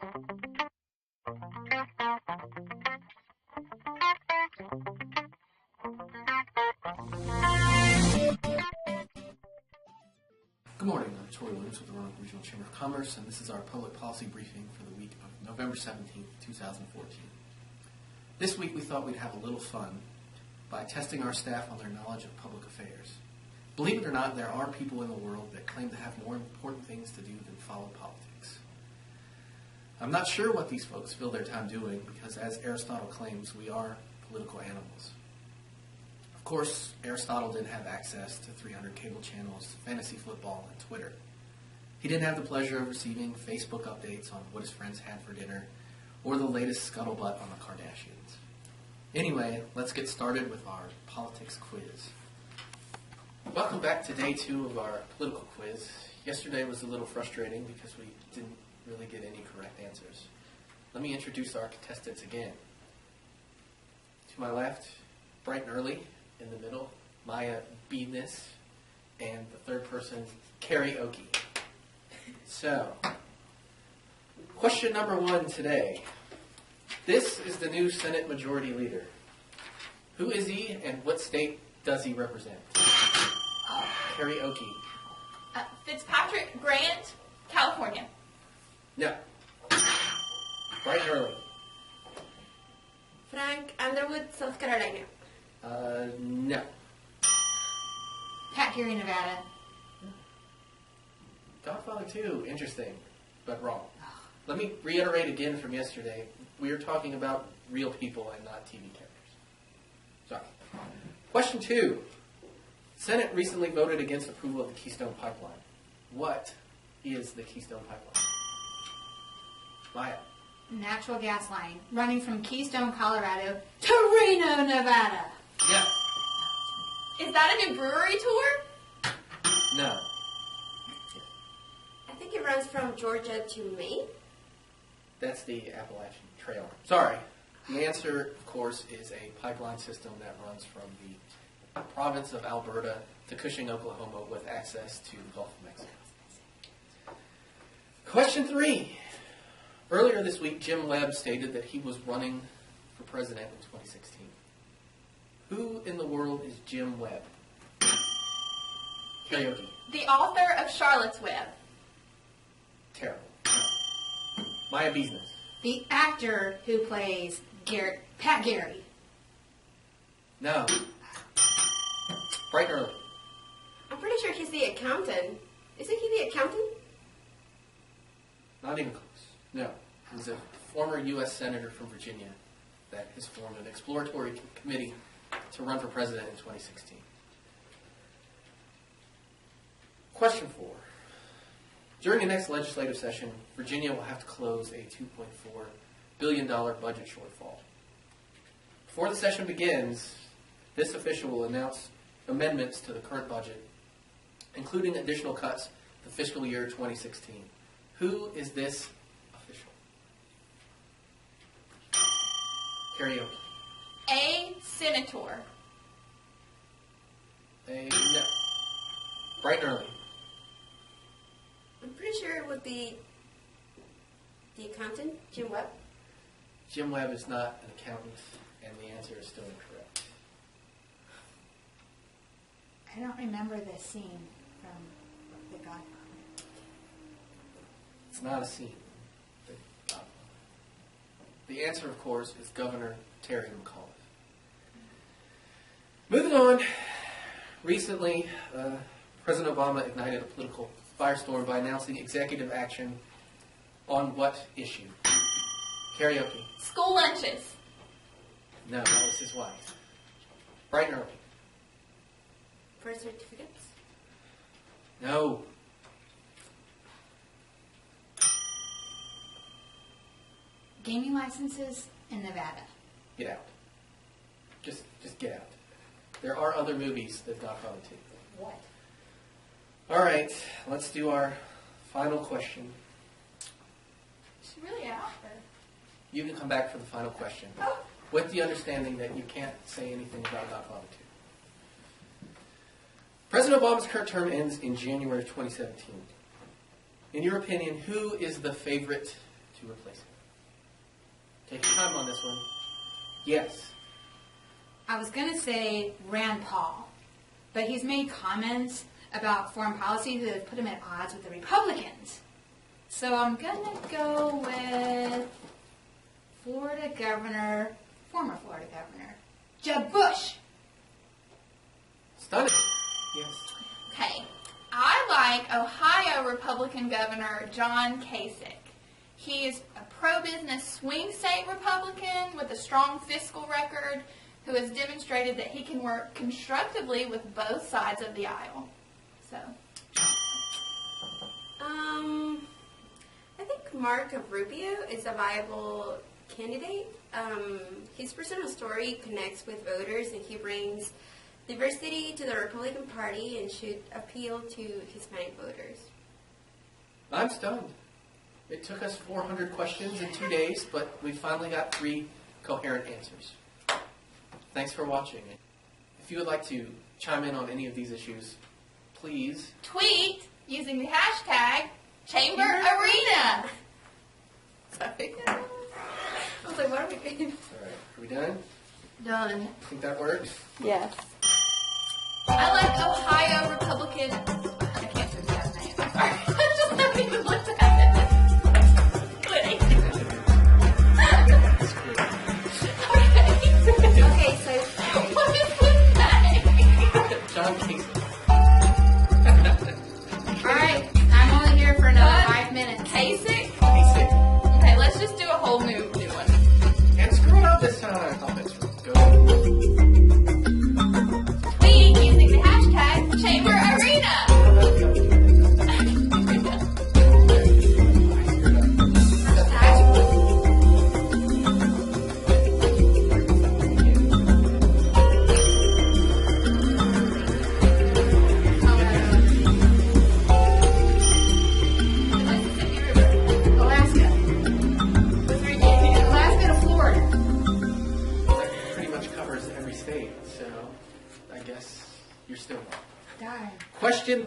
Good morning, I'm Troy Williams with the Roanoke Regional Chamber of Commerce, and this is our public policy briefing for the week of November 17th, 2014. This week we thought we'd have a little fun by testing our staff on their knowledge of public affairs. Believe it or not, there are people in the world that claim to have more important things to do than follow politics. I'm not sure what these folks fill their time doing because, as Aristotle claims, we are political animals. Of course, Aristotle didn't have access to 300 cable channels, fantasy football, and Twitter. He didn't have the pleasure of receiving Facebook updates on what his friends had for dinner or the latest scuttlebutt on the Kardashians. Anyway, let's get started with our politics quiz. Welcome back to day 2 of our political quiz. Yesterday was a little frustrating because we didn't really get any correct answers. Let me introduce our contestants again. To my left, bright and early. In the middle, Maya Beedness, and the third person, karaoke. So, question number 1 today. This is the new Senate Majority Leader. Who is he, and what state does he represent? Karaoke. Fitzpatrick Grant, California. No. Bright and early. Frank Underwood, South Carolina. No. Pat Geary, Nevada. Godfather 2, interesting, but wrong. Let me reiterate again from yesterday. We are talking about real people and not TV characters. Sorry. Question 2. Senate recently voted against approval of the Keystone Pipeline. What is the Keystone Pipeline? Maya. Natural gas line running from Keystone, Colorado to Reno, Nevada. Yeah. Is that a new brewery tour? No. I think it runs from Georgia to Maine. That's the Appalachian Trail. Sorry. The answer, of course, is a pipeline system that runs from the province of Alberta to Cushing, Oklahoma, with access to the Gulf of Mexico. Question 3. Earlier this week, Jim Webb stated that he was running for president in 2016. Who in the world is Jim Webb? Karaoke. The author of Charlotte's Web. Terrible. No. Maya Business. The actor who plays Pat Geary. No. Bright and early. I'm pretty sure he's the accountant. Isn't he the accountant? Not even close. No. He's a former U.S. Senator from Virginia that has formed an exploratory committee to run for president in 2016. Question 4. During the next legislative session, Virginia will have to close a $2.4 billion budget shortfall. Before the session begins, this official will announce amendments to the current budget, including additional cuts to fiscal year 2016. Who is this official? Karaoke. A senator. No. Bright and early. I'm pretty sure it would be the accountant, Jim Webb. Jim Webb is not an accountant, and the answer is still incorrect. I don't remember this scene from The Godfather. It's not a scene. The answer, of course, is Governor Terry McAuliffe. Moving on, recently, President Obama ignited a political firestorm by announcing executive action on what issue? Karaoke. School lunches. No, that was his wife. Bright and early. Birth certificates. No. Gaming licenses in Nevada. Get out. Just get out. There are other movies that Godfather 2. What? All right, let's do our final question. She's really out there. You can come back for the final question, with the understanding that you can't say anything about Godfather 2. President Obama's current term ends in January of 2017. In your opinion, who is the favorite to replace him? Take your time on this one. Yes. I was going to say Rand Paul, but he's made comments about foreign policy that have put him at odds with the Republicans. So I'm going to go with former Florida Governor, Jeb Bush. Stunning. Yes. Okay. I like Ohio Republican Governor John Kasich. He is a pro-business swing state Republican with a strong fiscal record who has demonstrated that he can work constructively with both sides of the aisle. So, I think Marco Rubio is a viable candidate. His personal story connects with voters, and he brings diversity to the Republican Party and should appeal to Hispanic voters. I'm stunned. It took us 400 questions in 2 days, but we finally got 3 coherent answers. Thanks for watching. If you would like to chime in on any of these issues, please tweet using the hashtag #ChamberArena. Sorry. I was like, what are we doing? All right, are we done? Done. Think that worked? Yes. I like Ohio Republican. I can't say the last name. I'm sorry. I just haven't even looked at it. Quitting. Okay, so What is his name? John Kasich. All right, I'm only here for another 5 minutes. Kasich? Kasich. Okay, let's just do a whole new one. And screw it up this time. Oh, that's right. Go. Tweet using the hashtag #ChamberArena. Alaska. Alaska to Florida. That pretty much covers every state, so I guess you're still wrong. Darn. Question